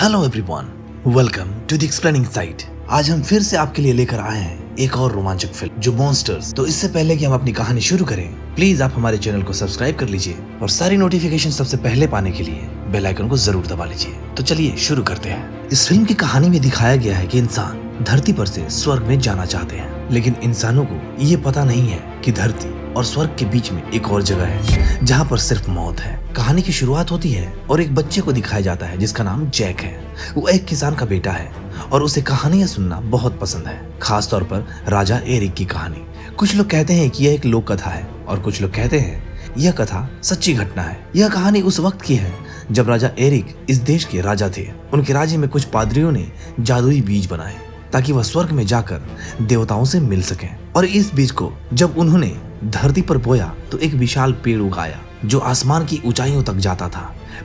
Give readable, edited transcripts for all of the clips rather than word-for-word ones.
Hello everyone, welcome to the explaining site. आज हम फिर से आपके लिए लेकर आए हैं एक और रोमांचक फिल्म जो मॉन्स्टर्स। तो इससे पहले कि हम अपनी कहानी शुरू करें, प्लीज आप हमारे चैनल को सब्सक्राइब कर लीजिए और सारी नोटिफिकेशन सबसे पहले पाने के लिए बेल आइकन को जरूर दबा लीजिए। तो चलिए शुरू करते हैं। इस फिल्म की कहानी में दिखाया गया है कि इंसान धरती पर से स्वर्ग में जाना चाहते हैं, लेकिन इंसानों को ये पता नहीं है कि धरती और स्वर्ग के बीच में एक और जगह है जहाँ पर सिर्फ मौत है। कहानी की शुरुआत होती है और एक बच्चे को दिखाया जाता है जिसका नाम जैक है। वो एक किसान का बेटा है और उसे कहानियां सुनना बहुत पसंद है, खास तौर पर राजा एरिक की कहानी। कुछ लोग कहते हैं कि यह एक लोक कथा है और कुछ लोग कहते हैं यह कथा सच्ची घटना है। यह कहानी उस वक्त की है जब राजा एरिक इस देश के राजा थे। उनके राज्य में कुछ पादरियों ने जादुई बीज बनाए ताकि वह स्वर्ग में जाकर देवताओं से मिल सकें। और इस बीज को जब उन्होंने धरती पर बोया तो एक विशाल पेड़ उगाया जो आसमान की ऊंचाइयों तक जाता था।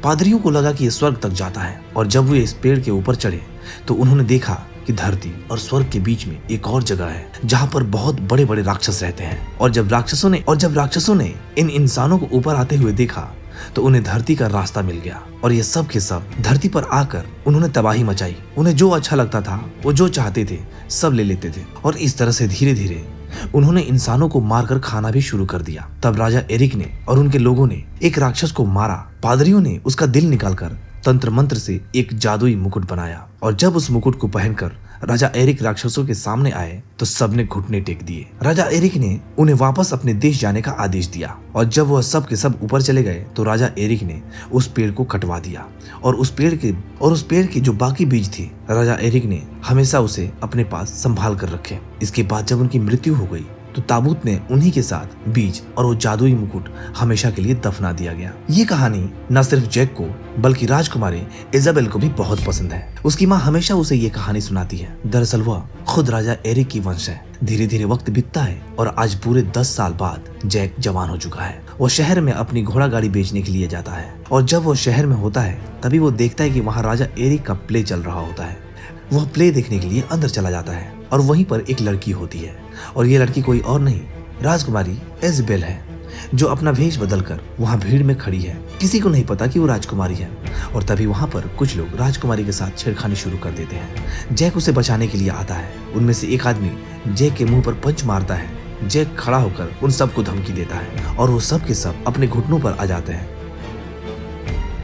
पादरियों को लगा कि यह स्वर्ग तक जाता है और जब वे इस पेड़ के ऊपर चढ़े तो उन्होंने देखा कि धरती और स्वर्ग के बीच में एक और जगह है जहाँ पर बहुत बड़े बड़े राक्षस रहते हैं। और जब राक्षसों ने इन इंसानों को ऊपर आते हुए देखा तो उन्हें धरती का रास्ता मिल गया और ये सब के सब धरती पर आकर उन्होंने तबाही मचाई। उन्हें जो अच्छा लगता था, वो जो चाहते थे सब ले लेते थे और इस तरह से धीरे धीरे उन्होंने इंसानों को मारकर खाना भी शुरू कर दिया। तब राजा एरिक ने और उनके लोगों ने एक राक्षस को मारा। पादरियों ने उसका दिल निकालकर तंत्र मंत्र से एक जादुई मुकुट बनाया और जब उस मुकुट को पहनकर राजा एरिक राक्षसों के सामने आए तो सबने घुटने टेक दिए। राजा एरिक ने उन्हें वापस अपने देश जाने का आदेश दिया और जब वह सब के सब ऊपर चले गए तो राजा एरिक ने उस पेड़ को कटवा दिया और उस पेड़ के जो बाकी बीज थे राजा एरिक ने हमेशा उसे अपने पास संभाल कर रखे। इसके बाद जब उनकी मृत्यु हो गई तो ताबूत में उन्हीं के साथ बीज और वो जादुई मुकुट हमेशा के लिए दफना दिया गया। ये कहानी न सिर्फ जैक को बल्कि राजकुमारी इजाबेल को भी बहुत पसंद है। उसकी माँ हमेशा उसे ये कहानी सुनाती है। दरअसल वह खुद राजा एरिक की वंश है। धीरे धीरे वक्त बीतता है और आज पूरे 10 साल बाद जैक जवान हो चुका है। वो शहर में अपनी घोड़ा गाड़ी बेचने के लिए जाता है और जब वो शहर में होता है तभी वो देखता है कि वहाँ राजा एरिक का प्ले चल रहा होता है। वह प्ले देखने के लिए अंदर चला जाता है और वहीं पर एक लड़की होती है और ये लड़की कोई और नहीं राजकुमारी इजाबेल है जो अपना भेष बदलकर वहाँ भीड़ में खड़ी है। किसी को नहीं पता कि वो राजकुमारी है और तभी वहाँ पर कुछ लोग राजकुमारी के साथ छेड़खानी शुरू कर देते हैं। जैक उसे बचाने के लिए आता है। उनमें से एक आदमी जैक के मुंह पर पंच मारता है। जैक खड़ा होकर उन सबको धमकी देता है और वो सब के सब अपने घुटनों पर आ जाते हैं।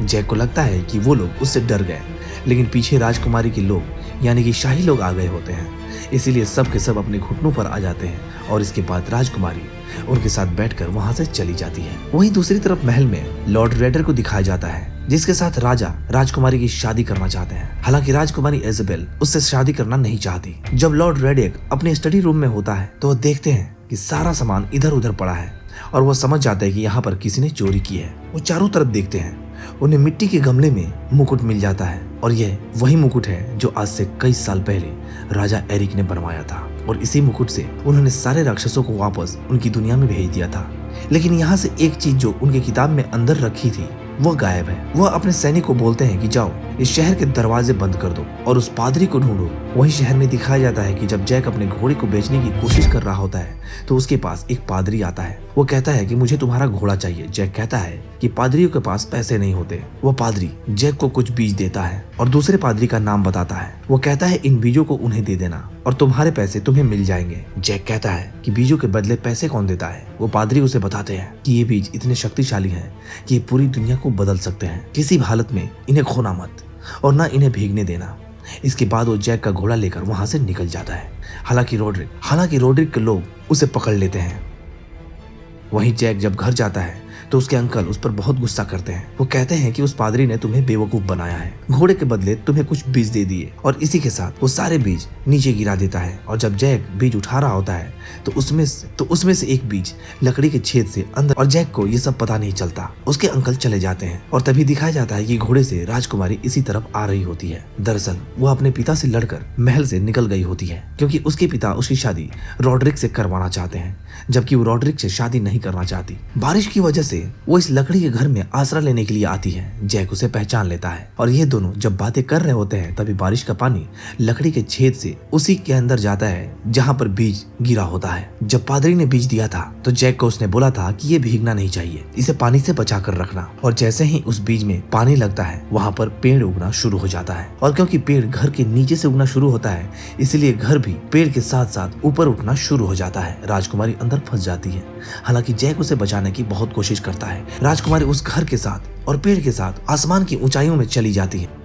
जैक को लगता है कि वो लोग उससे डर गए, लेकिन पीछे राजकुमारी के लोग यानी कि शाही लोग आ गए होते हैं, इसीलिए सब के सब अपने घुटनों पर आ जाते हैं और इसके बाद राजकुमारी उनके साथ बैठकर वहां से चली जाती है। वहीं दूसरी तरफ महल में लॉर्ड रेडर को दिखाया जाता है जिसके साथ राजा राजकुमारी की शादी करना चाहते हैं। हालांकि राजकुमारी इजाबेल उससे शादी करना नहीं चाहती। जब लॉर्ड रेडर अपने स्टडी रूम में होता है तो वह देखते हैं कि सारा सामान इधर उधर पड़ा है और वह समझ जाते हैं कि यहाँ पर किसी ने चोरी की है। वो चारों तरफ देखते हैं, उन्हें मिट्टी के गमले में मुकुट मिल जाता है और यह वही मुकुट है जो आज से कई साल पहले राजा एरिक ने बनवाया था और इसी मुकुट से उन्होंने सारे राक्षसों को वापस उनकी दुनिया में भेज दिया था। लेकिन यहाँ से एक चीज जो उनकी किताब में अंदर रखी थी वह गायब है। वह अपने सैनिक को बोलते हैं कि जाओ इस शहर के दरवाजे बंद कर दो और उस पादरी को ढूंढो। वही शहर में दिखाया जाता है कि जब जैक अपने घोड़े को बेचने की कोशिश कर रहा होता है तो उसके पास एक पादरी आता है। वो कहता है कि मुझे तुम्हारा घोड़ा चाहिए। जैक कहता है कि पादरियों के पास पैसे नहीं होते। वह पादरी जैक को कुछ बीज देता है और दूसरे पादरी का नाम बताता है। वो कहता है इन बीजों को उन्हें दे देना और तुम्हारे पैसे तुम्हें मिल जाएंगे। जैक कहता है कि बीजों के बदले पैसे कौन देता है। वो पादरी उसे बताते हैं कि ये बीज इतने शक्तिशाली हैं कि ये पूरी दुनिया को बदल सकते हैं। किसी भी हालत में इन्हें खोना मत और ना इन्हें भीगने देना। इसके बाद वो जैक का घोड़ा लेकर वहां से निकल जाता है। हालांकि रोड्रिक के लोग उसे पकड़ लेते हैं। वहीं जैक जब घर जाता है तो उसके अंकल उस पर बहुत गुस्सा करते हैं। वो कहते हैं कि उस पादरी ने तुम्हें बेवकूफ बनाया है, घोड़े के बदले तुम्हें कुछ बीज दे दिए और इसी के साथ वो सारे बीज नीचे गिरा देता है। और जब जैक बीज उठा रहा होता है तो उसमें से एक बीज लकड़ी के छेद से अंदर और जैक को ये सब पता नहीं चलता। उसके अंकल चले जाते हैं और तभी दिखाया जाता है कि घोड़े से राजकुमारी इसी तरफ आ रही होती है। दरअसल वो अपने पिता से लड़कर महल से निकल गई होती है क्योंकि उसके पिता उसकी शादी रोड्रिक से करवाना चाहते हैं, जबकि वो रोड्रिक से शादी नहीं करना चाहती। बारिश की वजह से इसीलिए वो इस लकड़ी के घर में आसरा लेने के लिए आती है। जैक उसे पहचान लेता है और ये दोनों जब बातें कर रहे होते हैं तभी बारिश का पानी लकड़ी के छेद से उसी के अंदर जाता है जहाँ पर बीज गिरा होता है। जब पादरी ने बीज दिया था तो जैक को उसने बोला था कि ये भीगना नहीं चाहिए, इसे पानी से बचा कर रखना। और जैसे ही उस बीज में पानी लगता है वहाँ पर पेड़ उगना शुरू हो जाता है। और क्योंकि पेड़ घर के नीचे से उगना शुरू होता है इसलिए घर भी पेड़ के साथ साथ ऊपर उठना शुरू हो जाता है। राजकुमारी अंदर फंस जाती है। हालांकि जैक उसे बचाने की बहुत कोशिश करता है। राजकुमारी उस घर के साथ और पेड़ के साथ आसमान की ऊंचाइयों में चली जाती है।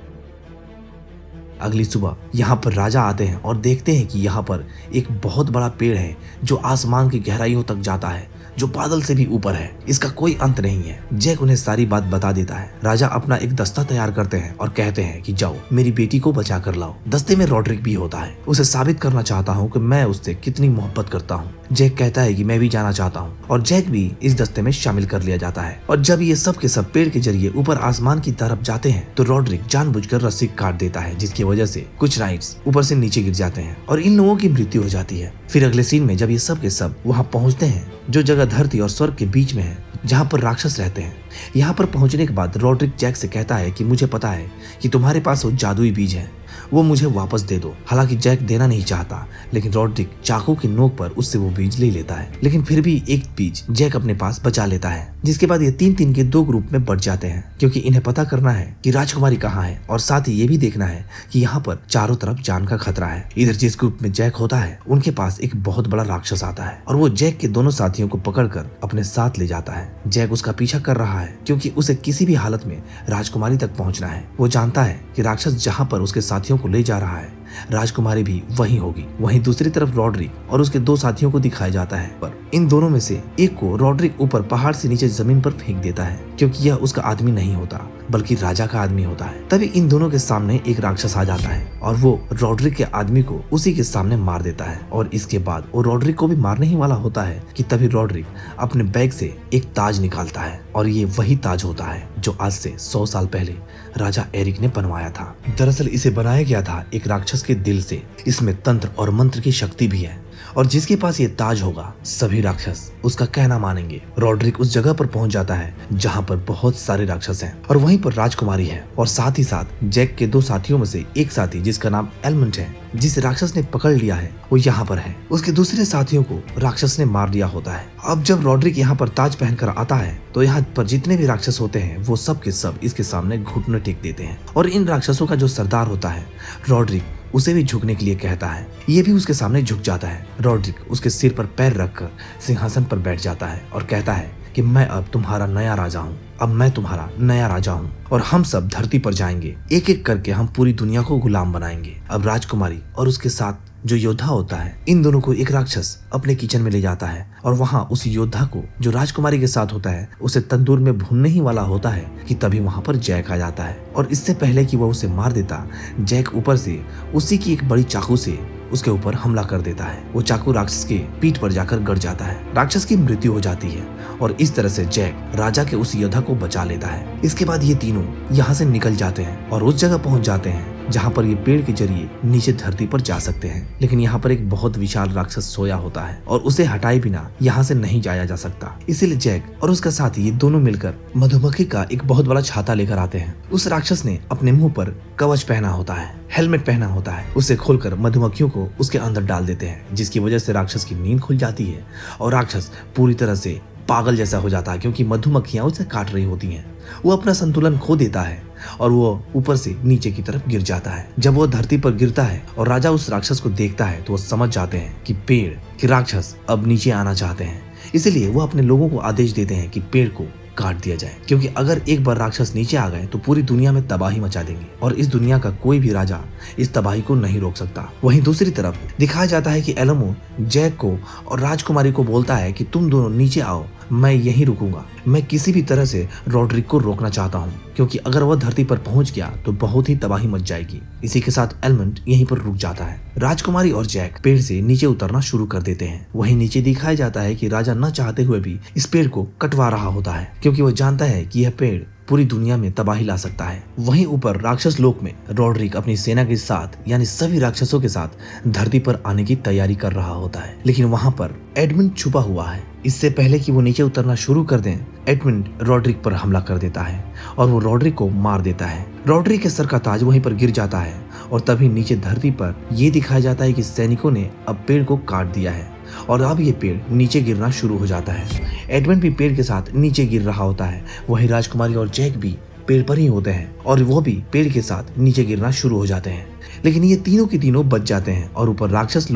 अगली सुबह यहाँ पर राजा आते हैं और देखते हैं कि यहाँ पर एक बहुत बड़ा पेड़ है जो आसमान की गहराइयों तक जाता है, जो बादल से भी ऊपर है। इसका कोई अंत नहीं है। जैक उन्हें सारी बात बता देता है। राजा अपना एक दस्ता तैयार करते हैं और कहते हैं कि जाओ मेरी बेटी को बचा कर लाओ। दस्ते में रॉड्रिक भी होता है। उसे साबित करना चाहता हूँ कि मैं उससे कितनी मोहब्बत करता हूँ। जैक कहता है कि मैं भी जाना चाहता हूँ और जैक भी इस दस्ते में शामिल कर लिया जाता है। और जब ये सब के सब पेड़ के जरिए ऊपर आसमान की तरफ जाते हैं तो रॉड्रिक जानबूझकर रस्सी काट देता है, जिसकी वजह से कुछ नाइट्स ऊपर से नीचे गिर जाते हैं और इन लोगों की मृत्यु हो जाती है। फिर अगले सीन में जब ये सब के सब वहाँ पहुँचते हैं जो जगह धरती और स्वर्ग के बीच में है जहाँ पर राक्षस रहते हैं। यहाँ पर पहुँचने के बाद रॉड्रिक जैक से कहता है कि मुझे पता है कि तुम्हारे पास वो जादुई बीज है, वो मुझे वापस दे दो। हालांकि जैक देना नहीं चाहता लेकिन रॉड्रिक चाकू की नोक पर उससे वो बीज ले लेता है। लेकिन फिर भी एक बीज जैक अपने पास बचा लेता है, जिसके बाद ये 3-3 के 2 ग्रुप में बढ़ जाते हैं क्योंकि इन्हें पता करना है कि राजकुमारी कहाँ है और साथ ही ये भी देखना है कि यहाँ पर चारों तरफ जान का खतरा है। इधर जिस ग्रुप में जैक होता है उनके पास एक बहुत बड़ा राक्षस आता है और वो जैक के दोनों साथियों को पकड़कर अपने साथ ले जाता है। जैक उसका पीछा कर रहा है क्योंकि उसे किसी भी हालत में राजकुमारी तक पहुंचना है। वो जानता है कि राक्षस जहाँ पर उसके साथियों को ले जा रहा है राजकुमारी भी वहीं होगी। वहीं दूसरी तरफ रॉड्रिक और उसके 2 साथियों को दिखाया जाता है, पर इन दोनों में से एक को रॉड्रिक ऊपर पहाड़ से नीचे जमीन पर फेंक देता है क्योंकि यह उसका आदमी नहीं होता बल्कि राजा का आदमी होता है। तभी इन दोनों के सामने एक राक्षस आ जाता है और वो रॉड्रिक के आदमी को उसी के सामने मार देता है। और इसके बाद वो रॉड्रिक को भी मारने ही वाला होता है कि तभी रॉड्रिक अपने बैग से एक ताज निकालता है और ये वही ताज होता है जो आज से 100 साल पहले राजा एरिक ने बनवाया था। दरअसल इसे बनाया गया था एक राक्षस के दिल से। इसमें तंत्र और मंत्र की शक्ति भी है और जिसके पास ये ताज होगा सभी राक्षस उसका कहना मानेंगे। रॉड्रिक उस जगह पर पहुंच जाता है जहां पर बहुत सारे राक्षस हैं और वहीं पर राजकुमारी है और साथ ही साथ जैक के 2 साथियों में से एक साथी जिसका नाम एलमंड है, जिस राक्षस ने पकड़ लिया है, वो यहाँ पर है। उसके दूसरे साथियों को राक्षस ने मार दिया होता है। अब जब रॉड्रिक यहाँ पर ताज पहनकर आता है तो यहाँ पर जितने भी राक्षस होते हैं वो सब के सब इसके सामने घुटने टेक देते हैं और इन राक्षसों का जो सरदार होता है रॉड्रिक उसे भी झुकने के लिए कहता है। ये भी उसके सामने झुक जाता है। रॉड्रिक उसके सिर पर पैर रखकर सिंहासन पर बैठ जाता है और कहता है कि मैं अब तुम्हारा नया राजा हूँ, अब मैं तुम्हारा नया राजा हूँ और हम सब धरती पर जाएंगे, एक एक करके हम पूरी दुनिया को गुलाम बनाएंगे। अब राजकुमारी और उसके साथ जो योद्धा होता है इन दोनों को एक राक्षस अपने किचन में ले जाता है और वहाँ उस योद्धा को जो राजकुमारी के साथ होता है उसे तंदूर में भूनने ही वाला होता है कि तभी वहाँ पर जैक आ जाता है और इससे पहले कि वह उसे मार देता जैक ऊपर से उसी की एक बड़ी चाकू से उसके ऊपर हमला कर देता है। वो चाकू राक्षस के पीठ पर जाकर गड़ जाता है। राक्षस की मृत्यु हो जाती है और इस तरह से जैक राजा के उस योद्धा को बचा लेता है। इसके बाद ये तीनों यहाँ से निकल जाते हैं और उस जगह पहुंच जाते हैं जहाँ पर ये पेड़ के जरिए नीचे धरती पर जा सकते हैं। लेकिन यहाँ पर एक बहुत विशाल राक्षस सोया होता है और उसे हटाए बिना यहाँ से नहीं जाया जा सकता। इसीलिए जैक और उसका साथी ये दोनों मिलकर मधुमक्खी का एक बहुत बड़ा छाता लेकर आते हैं। उस राक्षस ने अपने मुंह पर कवच पहना होता है, हेलमेट पहना होता है। उसे खोलकर मधुमक्खियों को उसके अंदर डाल देते हैं जिसकी वजह से राक्षस की नींद खुल जाती है और राक्षस पूरी तरह से पागल जैसा हो जाता है क्योंकि मधुमक्खियां उसे काट रही होती हैं। वो अपना संतुलन खो देता है और वो ऊपर से नीचे की तरफ गिर जाता है। जब वो धरती पर गिरता है और राजा उस राक्षस को देखता है तो वो समझ जाते हैं कि पेड़ के राक्षस अब नीचे आना चाहते हैं। इसलिए वो अपने लोगों को आदेश देते हैं कि पेड़ को काट दिया जाए क्योंकि अगर एक बार राक्षस नीचे आ गए तो पूरी दुनिया में तबाही मचा देंगे और इस दुनिया का कोई भी राजा इस तबाही को नहीं रोक सकता। वहीं दूसरी तरफ दिखाया जाता है कि एलमो जैक को और राजकुमारी को बोलता है कि तुम दोनों नीचे आओ, मैं यहीं रुकूंगा। मैं किसी भी तरह से रॉड्रिक को रोकना चाहता हूँ क्योंकि अगर वह धरती पर पहुंच गया तो बहुत ही तबाही मच जाएगी। इसी के साथ एलमंड यहीं पर रुक जाता है। राजकुमारी और जैक पेड़ से नीचे उतरना शुरू कर देते हैं। वहीं नीचे दिखाया जाता है कि राजा न चाहते हुए भी इस पेड़ को कटवा रहा होता है क्योंकि वो जानता है कि यह पेड़ पूरी दुनिया में तबाही ला सकता है। वहीं ऊपर राक्षस लोक में रॉड्रिक अपनी सेना के साथ यानी सभी राक्षसों के साथ धरती पर आने की तैयारी कर रहा होता है। लेकिन वहां पर एडमंड छुपा हुआ है इससे पहले कि वो नीचे उतरना शुरू कर दें, एडमंड रॉड्रिक पर हमला कर देता है और वो रॉड्रिक को मार देता है। रॉड्रिक के सर का ताज वहीं पर गिर जाता है और तभी नीचे धरती पर यह दिखाया जाता है कि सैनिकों ने अब पेड़ को काट दिया है और अब ये पेड़ नीचे गिरना शुरू हो जाता है। एडमंड भी पेड़ के साथ नीचे गिर रहा होता है। वहीं राजकुमारी और जैक भी पेड़ पर ही होते हैं और वो भी पेड़ के साथ नीचे गिरना शुरू हो जाते हैं। लेकिन ये तीनों के तीनों बच जाते हैं और ऊपर राक्षस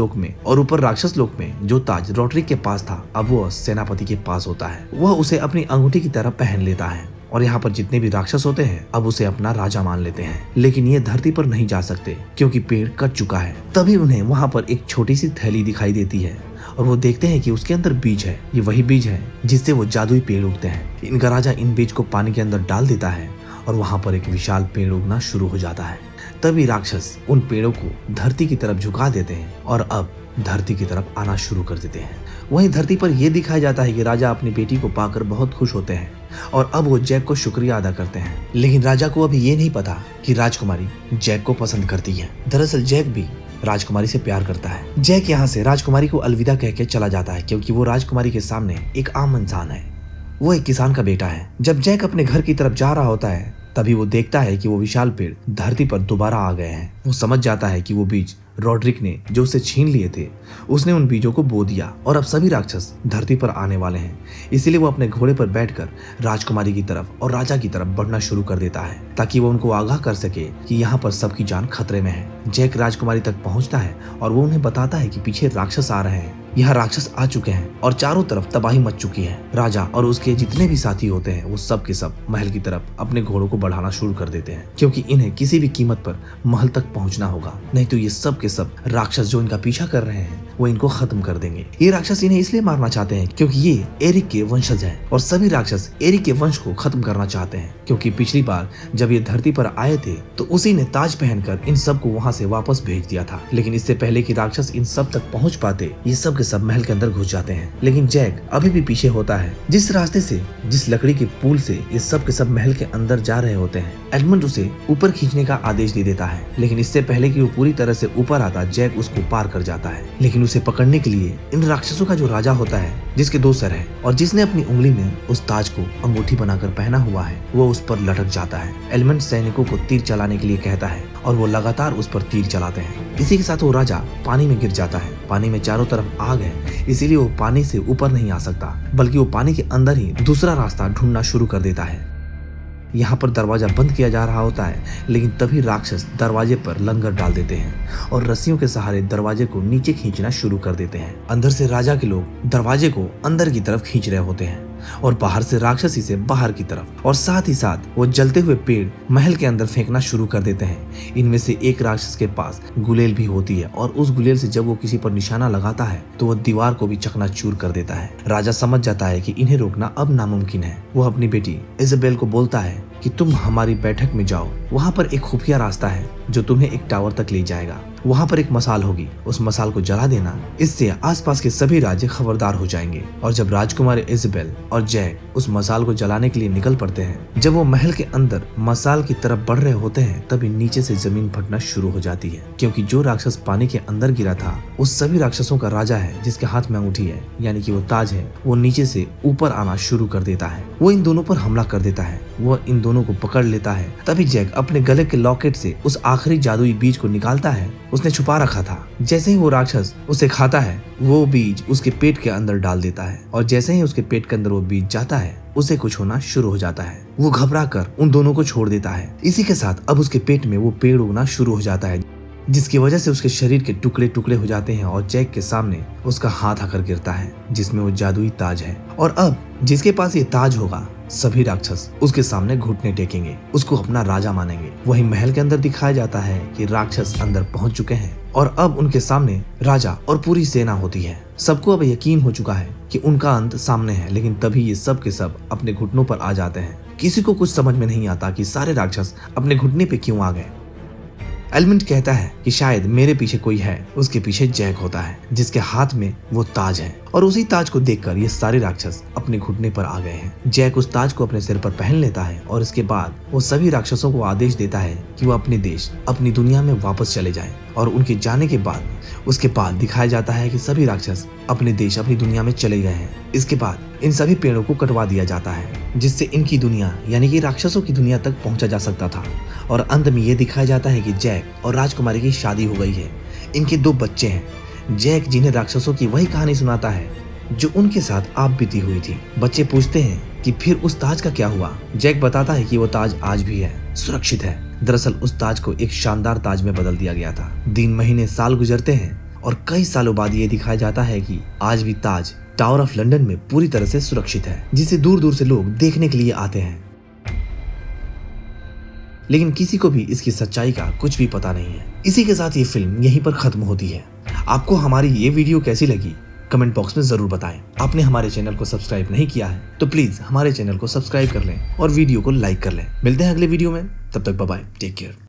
लोक में जो ताज रॉड्रिक के पास था अब वो सेनापति के पास होता है। वह उसे अपनी अंगूठी की तरह पहन लेता है और यहाँ पर जितने भी राक्षस होते हैं अब उसे अपना राजा मान लेते हैं। लेकिन ये धरती पर नहीं जा सकते क्योंकि पेड़ कट चुका है। तभी उन्हें वहाँ पर एक छोटी सी थैली दिखाई देती है और वो देखते हैं कि उसके अंदर बीज है। ये वही बीज है जिससे वो जादुई पेड़ उगते हैं। इनका राजा इन बीज को पानी के अंदर डाल देता है और वहाँ पर एक विशाल पेड़ उगना शुरू हो जाता है। तभी राक्षस उन पेड़ों को धरती की तरफ झुका देते हैं और अब धरती की तरफ आना शुरू कर देते हैं। वहीं धरती पर यह दिखाया जाता है कि राजा अपनी बेटी को पाकर बहुत खुश होते हैं और अब वो जैक को शुक्रिया अदा करते हैं। लेकिन राजा को अभी ये नहीं पता कि राजकुमारी जैक को पसंद करती है। दरअसल जैक भी राजकुमारी से प्यार करता है। जैक यहाँ से राजकुमारी को अलविदा कह के चला जाता है क्योंकि वो राजकुमारी के सामने एक आम इंसान है। वो एक किसान का बेटा है। जब जैक अपने घर की तरफ जा रहा होता है तभी वो देखता है कि वो विशाल पेड़ धरती पर दोबारा आ गए हैं। वो समझ जाता है कि वो बीज रॉड्रिक ने जो उसे छीन लिए थे उसने उन बीजों को बो दिया और अब सभी राक्षस धरती पर आने वाले हैं। इसीलिए वो अपने घोड़े पर बैठकर राजकुमारी की तरफ और राजा की तरफ बढ़ना शुरू कर देता है ताकि वो उनको आगाह कर सके कि यहाँ पर सबकी जान खतरे में है। जैक राजकुमारी तक पहुंचता है और वो उन्हें बताता है कि पीछे राक्षस आ रहे हैं। यहाँ राक्षस आ चुके हैं और चारों तरफ तबाही मच चुकी है। राजा और उसके जितने भी साथी होते हैं वो सब के सब महल की तरफ अपने घोड़ों को बढ़ाना शुरू कर देते हैं क्योंकि इन्हें किसी भी कीमत पर महल तक पहुंचना होगा, नहीं तो ये सब के सब राक्षस जो इनका पीछा कर रहे हैं वो इनको खत्म कर देंगे। ये राक्षस इन्हें इसलिए मारना चाहते हैं क्योंकि ये एरिक के वंशज हैं और सभी राक्षस एरिक के वंश को खत्म करना चाहते हैं क्योंकि पिछली बार जब ये धरती पर आए थे तो उसी ने ताज पहनकर इन सब को वहाँ से वापस भेज दिया था। लेकिन इससे पहले कि राक्षस इन सब तक पहुँच पाते ये सब के सब महल के अंदर घुस जाते हैं। लेकिन जैक अभी भी पीछे होता है। जिस रास्ते से जिस लकड़ी के पुल से ये सब के सब महल के अंदर जा रहे होते हैं एडमंड उसे ऊपर खींचने का आदेश दे देता है। लेकिन इससे पहले कि वो पूरी तरह से ऊपर आता जैक उसको पार कर जाता है। लेकिन उसे पकड़ने के लिए इन राक्षसों का जो राजा होता है जिसके 2 सर है और जिसने अपनी उंगली में उस ताज को अंगूठी बनाकर पहना हुआ है वो उस पर लटक जाता है। एडमंड सैनिकों को तीर चलाने के लिए कहता है और वो लगातार उस पर तीर चलाते हैं। इसी के साथ वो राजा पानी में गिर जाता है। पानी में चारों तरफ आग है इसीलिए वो पानी से ऊपर नहीं आ सकता बल्कि वो पानी के अंदर ही दूसरा रास्ता ढूंढना शुरू कर देता है। यहाँ पर दरवाजा बंद किया जा रहा होता है लेकिन तभी राक्षस दरवाजे पर लंगर डाल देते हैं और रस्सियों के सहारे दरवाजे को नीचे खींचना शुरू कर देते हैं। अंदर से राजा के लोग दरवाजे को अंदर की तरफ खींच रहे होते हैं और बाहर से राक्षसी से बाहर की तरफ और साथ ही साथ वो जलते हुए पेड़ महल के अंदर फेंकना शुरू कर देते हैं। इनमें से एक राक्षस के पास गुलेल भी होती है और उस गुलेल से जब वो किसी पर निशाना लगाता है तो वो दीवार को भी चकनाचूर कर देता है। राजा समझ जाता है कि इन्हें रोकना अब नामुमकिन है। वो अपनी बेटी इजाबेल को बोलता है कि तुम हमारी बैठक में जाओ, वहाँ पर एक खुफिया रास्ता है जो तुम्हें एक टावर तक ले जाएगा। वहाँ पर एक मसाल होगी, उस मसाल को जला देना, इससे आसपास के सभी राज्य खबरदार हो जाएंगे। और जब राजकुमारी इजाबेल और जैक उस मसाल को जलाने के लिए निकल पड़ते हैं, जब वो महल के अंदर मसाल की तरफ बढ़ रहे होते हैं तभी नीचे से जमीन फटना शुरू हो जाती है क्योंकि जो राक्षस पानी के अंदर गिरा था उस सभी राक्षसों का राजा है जिसके हाथ में अंगूठी है यानी कि वो ताज है, वो नीचे से ऊपर आना शुरू कर देता है। वो इन दोनों पर हमला कर देता है, वो इन दोनों को पकड़ लेता है। तभी जैक अपने गले के लॉकेट से उस आखिरी जादुई बीज को निकालता है, उसने छुपा रखा था। जैसे ही वो राक्षस उसे खाता है वो बीज उसके पेट के अंदर डाल देता है और जैसे ही उसके पेट के अंदर वो बीज जाता है उसे कुछ होना शुरू हो जाता है। वो घबरा कर उन दोनों को छोड़ देता है। इसी के साथ अब उसके पेट में वो पेड़ उगना शुरू हो जाता है जिसकी वजह से उसके शरीर के टुकड़े टुकड़े हो जाते हैं और जैक के सामने उसका हाथ आकर गिरता है जिसमें वो जादुई ताज है। और अब जिसके पास ये ताज होगा सभी राक्षस उसके सामने घुटने टेकेंगे, उसको अपना राजा मानेंगे। वहीं महल के अंदर दिखाया जाता है कि राक्षस अंदर पहुंच चुके हैं और अब उनके सामने राजा और पूरी सेना होती है। सबको अब यकीन हो चुका है कि उनका अंत सामने है। लेकिन तभी ये सब के सब अपने घुटनों पर आ जाते हैं। किसी को कुछ समझ में नहीं आता कि सारे राक्षस अपने घुटने पे क्यों आ गए। एडमंड कहता है कि शायद मेरे पीछे कोई है। उसके पीछे जैक होता है जिसके हाथ में वो ताज है और उसी ताज को देखकर ये सारे राक्षस अपने घुटने पर आ गए हैं। जैक उस ताज को अपने सिर पर पहन लेता है और इसके बाद वो सभी राक्षसों को आदेश देता है कि वो अपने देश अपनी दुनिया में वापस चले जाएं। और उनके जाने के बाद उसके बाद दिखाया जाता है कि सभी राक्षस अपने देश अपनी दुनिया में चले गए हैं। इसके बाद इन सभी पेड़ों को कटवा दिया जाता है जिससे इनकी दुनिया यानी कि राक्षसों की दुनिया तक पहुंचा जा सकता था। और अंत में ये दिखाया जाता है कि जैक और राजकुमारी की शादी हो गई है। इनके 2 बच्चे हैं। जैक जिन्हें राक्षसों की वही कहानी सुनाता है जो उनके साथ आप बीती हुई थी। बच्चे पूछते हैं कि फिर उस ताज का क्या हुआ। जैक बताता है कि वो ताज आज भी है, सुरक्षित है। दरअसल उस ताज को एक शानदार ताज में बदल दिया गया था। दिन महीने साल गुजरते हैं और कई सालों बाद ये दिखाया जाता है कि आज भी ताज टावर ऑफ लंदन में पूरी तरह से सुरक्षित है, जिसे दूर दूर से लोग देखने के लिए आते हैं। लेकिन किसी को भी इसकी सच्चाई का कुछ भी पता नहीं है। इसी के साथ ये फिल्म यहीं पर खत्म होती है। आपको हमारी ये वीडियो कैसी लगी कमेंट बॉक्स में जरूर बताएं। आपने हमारे चैनल को सब्सक्राइब नहीं किया है तो प्लीज हमारे चैनल को सब्सक्राइब कर लें और वीडियो को लाइक कर लें। मिलते हैं अगले वीडियो में, तब तक बाय बाय, टेक केयर।